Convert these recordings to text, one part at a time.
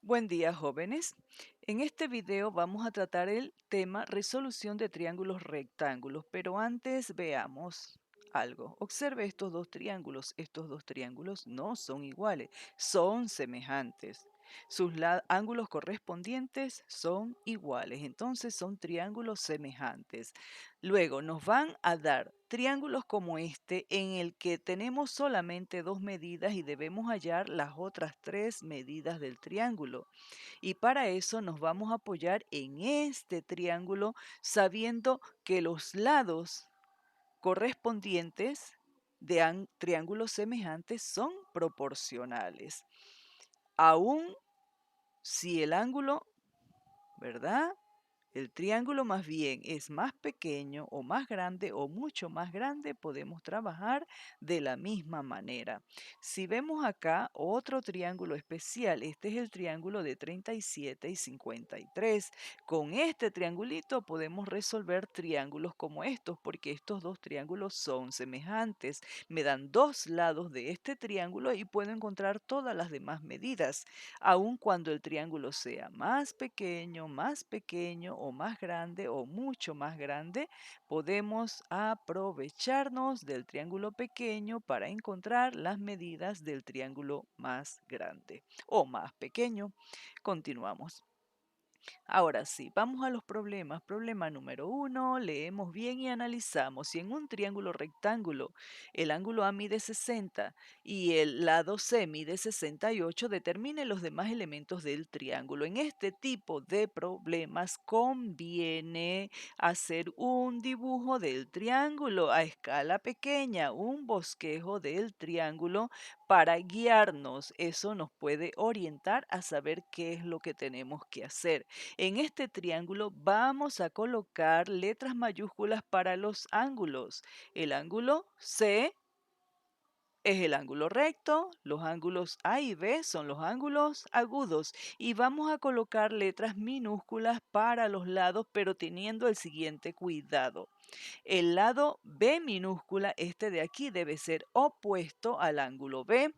Buen día, jóvenes. En este video vamos a tratar el tema resolución de triángulos rectángulos, pero antes veamos algo. Observe estos dos triángulos. Estos dos triángulos no son iguales, son semejantes. Sus ángulos correspondientes son iguales, entonces son triángulos semejantes. Luego nos van a dar triángulos como este en el que tenemos solamente dos medidas y debemos hallar las otras tres medidas del triángulo. Y para eso nos vamos a apoyar en este triángulo sabiendo que los lados correspondientes de triángulos semejantes son proporcionales. Aún si el ángulo, ¿verdad? El triángulo más bien es más pequeño o más grande o mucho más grande, podemos trabajar de la misma manera. Si vemos acá otro triángulo especial, este es el triángulo de 37 y 53. Con este triangulito podemos resolver triángulos como estos porque estos dos triángulos son semejantes. Me dan dos lados de este triángulo y puedo encontrar todas las demás medidas. Aun cuando el triángulo sea más pequeño o más grande o mucho más grande, podemos aprovecharnos del triángulo pequeño para encontrar las medidas del triángulo más grande o más pequeño. Continuamos. Ahora sí, vamos a los problemas. Problema número uno, leemos bien y analizamos. Si en un triángulo rectángulo el ángulo A mide 60 y el lado C mide 68, determine los demás elementos del triángulo. En este tipo de problemas conviene hacer un dibujo del triángulo a escala pequeña, un bosquejo del triángulo para guiarnos. Eso nos puede orientar a saber qué es lo que tenemos que hacer. En este triángulo vamos a colocar letras mayúsculas para los ángulos. El ángulo C es el ángulo recto, los ángulos A y B son los ángulos agudos y vamos a colocar letras minúsculas para los lados, pero teniendo el siguiente cuidado. El lado B minúscula, este de aquí, debe ser opuesto al ángulo B.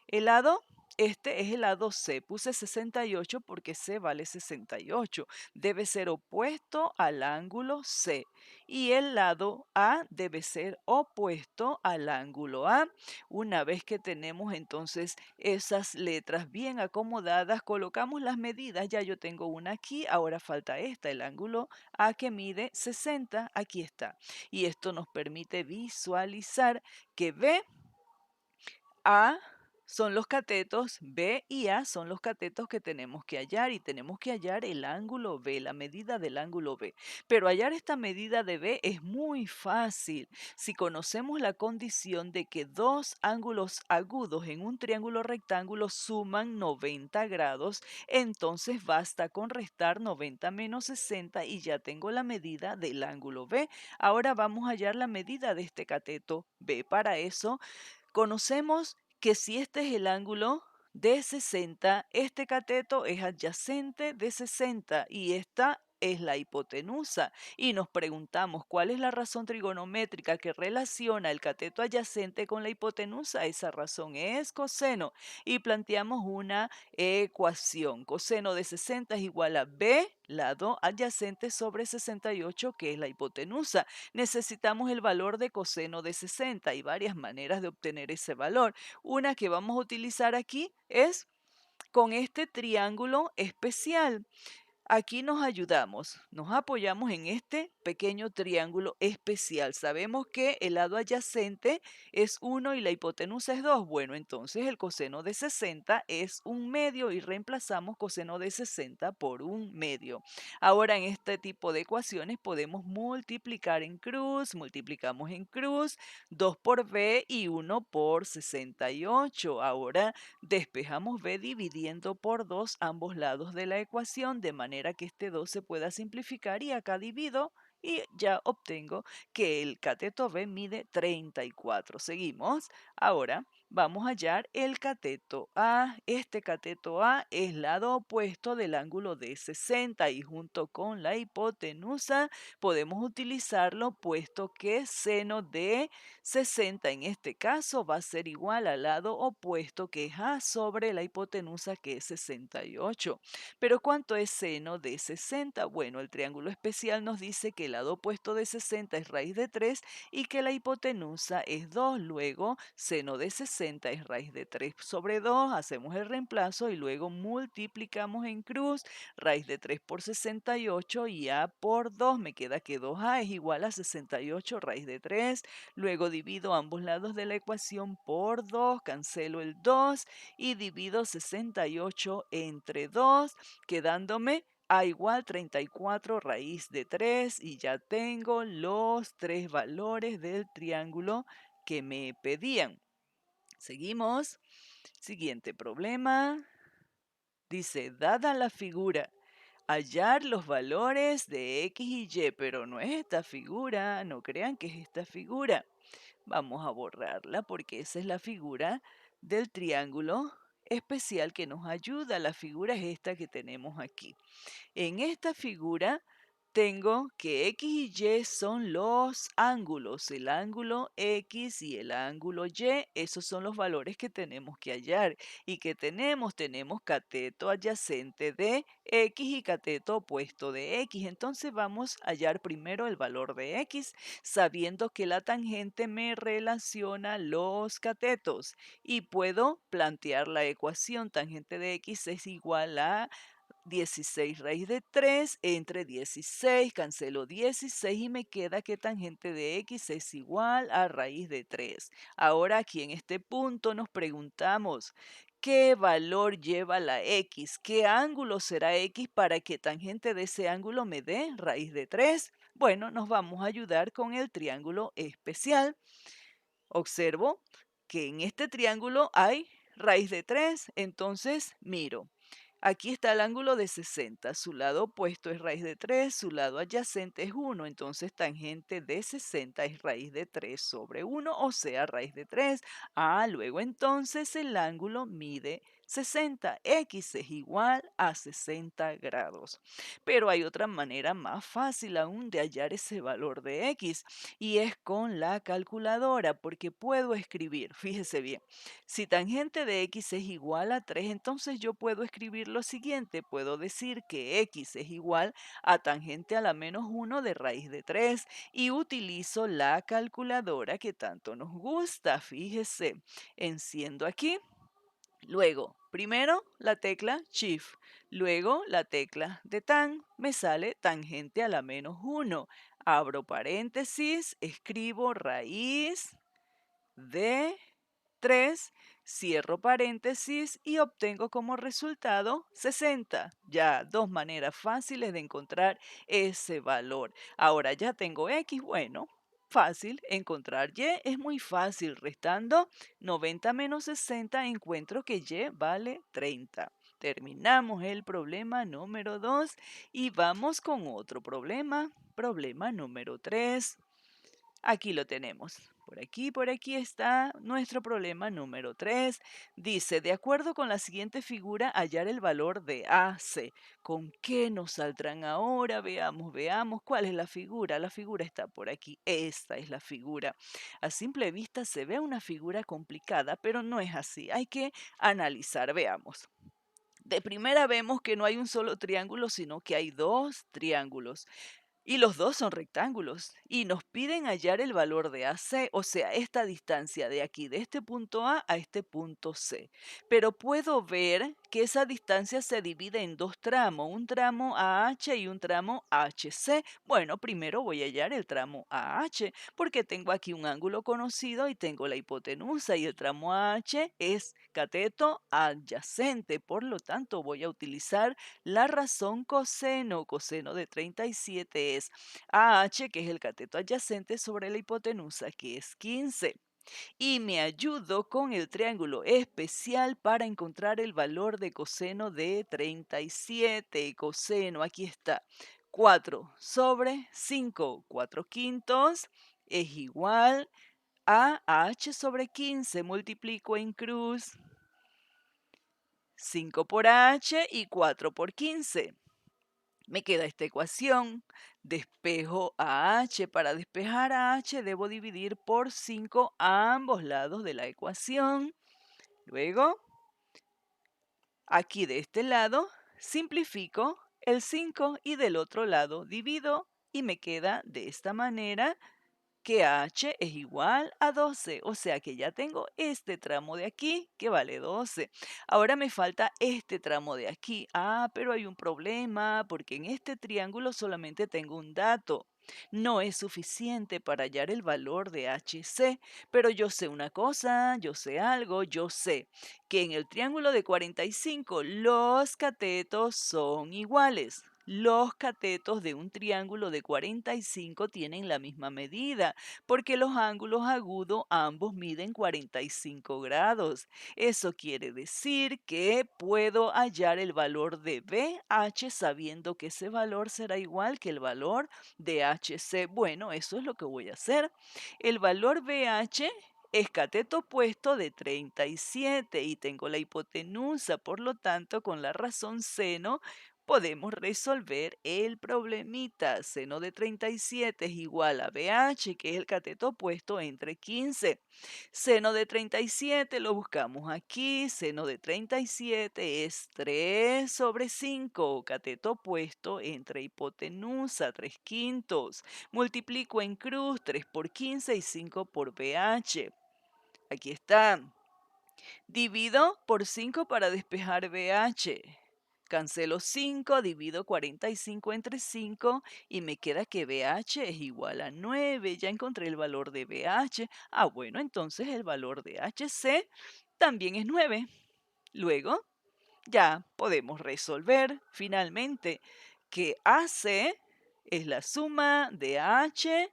El lado, este es el lado C. Puse 68 porque C vale 68. Debe ser opuesto al ángulo C. Y el lado A debe ser opuesto al ángulo A. Una vez que tenemos entonces esas letras bien acomodadas, colocamos las medidas. Ya yo tengo una aquí, ahora falta esta, el ángulo A que mide 60. Aquí está. Y esto nos permite visualizar que B A son los catetos, B y A son los catetos que tenemos que hallar y tenemos que hallar el ángulo B, la medida del ángulo B. Pero hallar esta medida de B es muy fácil si conocemos la condición de que dos ángulos agudos en un triángulo rectángulo suman 90 grados, entonces basta con restar 90 menos 60 y ya tengo la medida del ángulo B. Ahora vamos a hallar la medida de este cateto B. Para eso conocemos que si este es el ángulo de 60, este cateto es adyacente de 60 y esta es la hipotenusa. Y nos preguntamos cuál es la razón trigonométrica que relaciona el cateto adyacente con la hipotenusa. Esa razón es coseno. Y planteamos una ecuación. Coseno de 60 es igual a B, lado adyacente sobre 68, que es la hipotenusa. Necesitamos el valor de coseno de 60. Hay varias maneras de obtener ese valor. Una que vamos a utilizar aquí es con este triángulo especial. Aquí nos ayudamos, nos apoyamos en este pequeño triángulo especial. Sabemos que el lado adyacente es 1 y la hipotenusa es 2. Bueno, entonces el coseno de 60 es 1/2 y reemplazamos coseno de 60 por 1/2. Ahora en este tipo de ecuaciones podemos multiplicar en cruz, multiplicamos en cruz, 2 por b y 1 por 68. Ahora despejamos b dividiendo por 2 ambos lados de la ecuación, de manera que este 2 se pueda simplificar y acá divido y ya obtengo que el cateto B mide 34. Seguimos. Ahora vamos a hallar el cateto A. Este cateto A es lado opuesto del ángulo de 60 y junto con la hipotenusa podemos utilizarlo puesto que seno de 60 en este caso va a ser igual al lado opuesto que es A sobre la hipotenusa que es 68. Pero ¿cuánto es seno de 60? Bueno, el triángulo especial nos dice que el lado opuesto de 60 es raíz de 3 y que la hipotenusa es 2. Luego, seno de 60 es raíz de 3 sobre 2. Hacemos el reemplazo y luego multiplicamos en cruz. Raíz de 3 por 68 y A por 2. Me queda que 2A es igual a 68 raíz de 3. Luego divido ambos lados de la ecuación por 2. Cancelo el 2 y divido 68 entre 2, quedándome A igual 34 raíz de 3 y ya tengo los tres valores del triángulo que me pedían. Seguimos. Siguiente problema. Dice, dada la figura, hallar los valores de X y Y, pero no es esta figura, no crean que es esta figura. Vamos a borrarla porque esa es la figura del triángulo especial que nos ayuda. La figura es esta que tenemos aquí. En esta figura tengo que X y Y son los ángulos, el ángulo X y el ángulo Y, esos son los valores que tenemos que hallar. ¿Y que tenemos? Tenemos cateto adyacente de X y cateto opuesto de X. Entonces vamos a hallar primero el valor de X, sabiendo que la tangente me relaciona los catetos. Y puedo plantear la ecuación tangente de X es igual a 16 raíz de 3 entre 16, cancelo 16 y me queda que tangente de X es igual a raíz de 3. Ahora aquí en este punto nos preguntamos, ¿qué valor lleva la X? ¿Qué ángulo será X para que tangente de ese ángulo me dé raíz de 3? Bueno, nos vamos a ayudar con el triángulo especial. Observo que en este triángulo hay raíz de 3, entonces miro. Aquí está el ángulo de 60, su lado opuesto es raíz de 3, su lado adyacente es 1, entonces tangente de 60 es raíz de 3 sobre 1, o sea, raíz de 3. Luego entonces el ángulo mide 60, X es igual a 60 grados. Pero hay otra manera más fácil aún de hallar ese valor de X y es con la calculadora, porque puedo escribir, fíjese bien, si tangente de X es igual a 3, entonces yo puedo escribir lo siguiente, puedo decir que X es igual a tangente a la menos 1 de raíz de 3 y utilizo la calculadora que tanto nos gusta, fíjese, enciendo aquí. Luego, primero la tecla Shift, luego la tecla de tan, me sale tangente a la menos 1. Abro paréntesis, escribo raíz de 3, cierro paréntesis y obtengo como resultado 60. Ya dos maneras fáciles de encontrar ese valor. Ahora ya tengo X, bueno, fácil. Encontrar Y es muy fácil. Restando 90 menos 60 encuentro que Y vale 30. Terminamos el problema número 2 y vamos con otro problema. Problema número 3. Aquí lo tenemos. Por aquí está nuestro problema número 3. Dice, de acuerdo con la siguiente figura, hallar el valor de AC. ¿Con qué nos saldrán ahora? Veamos, veamos. ¿Cuál es la figura? La figura está por aquí. Esta es la figura. A simple vista se ve una figura complicada, pero no es así. Hay que analizar. Veamos. De primera vemos que no hay un solo triángulo, sino que hay dos triángulos. Y los dos son rectángulos y nos piden hallar el valor de AC, o sea, esta distancia de aquí, de este punto A este punto C. Pero puedo ver que esa distancia se divide en dos tramos, un tramo AH y un tramo HC. Bueno, primero voy a hallar el tramo AH porque tengo aquí un ángulo conocido y tengo la hipotenusa y el tramo AH es cateto adyacente. Por lo tanto, voy a utilizar la razón coseno. Coseno de 37 es AH, que es el cateto adyacente, sobre la hipotenusa, que es 15. Y me ayudo con el triángulo especial para encontrar el valor de coseno de 37. Coseno, aquí está. 4 sobre 5, 4 quintos es igual AH sobre 15 multiplico en cruz 5 por H y 4 por 15. Me queda esta ecuación. Despejo a H. Para despejar a H debo dividir por 5 a ambos lados de la ecuación. Luego, aquí de este lado, simplifico el 5 y del otro lado divido y me queda de esta manera que H es igual a 12, o sea que ya tengo este tramo de aquí que vale 12. Ahora me falta este tramo de aquí. Pero hay un problema porque en este triángulo solamente tengo un dato. No es suficiente para hallar el valor de HC, pero yo sé una cosa, yo sé algo, yo sé que en el triángulo de 45 los catetos son iguales. Los catetos de un triángulo de 45 tienen la misma medida, porque los ángulos agudos ambos miden 45 grados. Eso quiere decir que puedo hallar el valor de BH sabiendo que ese valor será igual que el valor de HC. Bueno, eso es lo que voy a hacer. El valor BH es cateto opuesto de 37 y tengo la hipotenusa, por lo tanto, con la razón seno podemos resolver el problemita. Seno de 37 es igual a BH, que es el cateto opuesto entre 15. Seno de 37 lo buscamos aquí. Seno de 37 es 3 sobre 5, cateto opuesto entre hipotenusa, 3 quintos. Multiplico en cruz 3 por 15 y 5 por BH. Aquí está. Divido por 5 para despejar BH. Cancelo 5, divido 45 entre 5 y me queda que BH es igual a 9. Ya encontré el valor de BH. Bueno, entonces el valor de HC también es 9. Luego, ya podemos resolver finalmente que AC es la suma de AH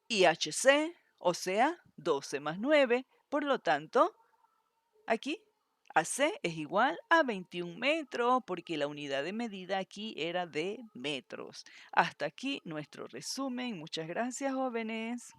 y HC, o sea, 12 más 9. Por lo tanto, aquí AC es igual a 21 metros porque la unidad de medida aquí era de metros. Hasta aquí nuestro resumen. Muchas gracias, jóvenes.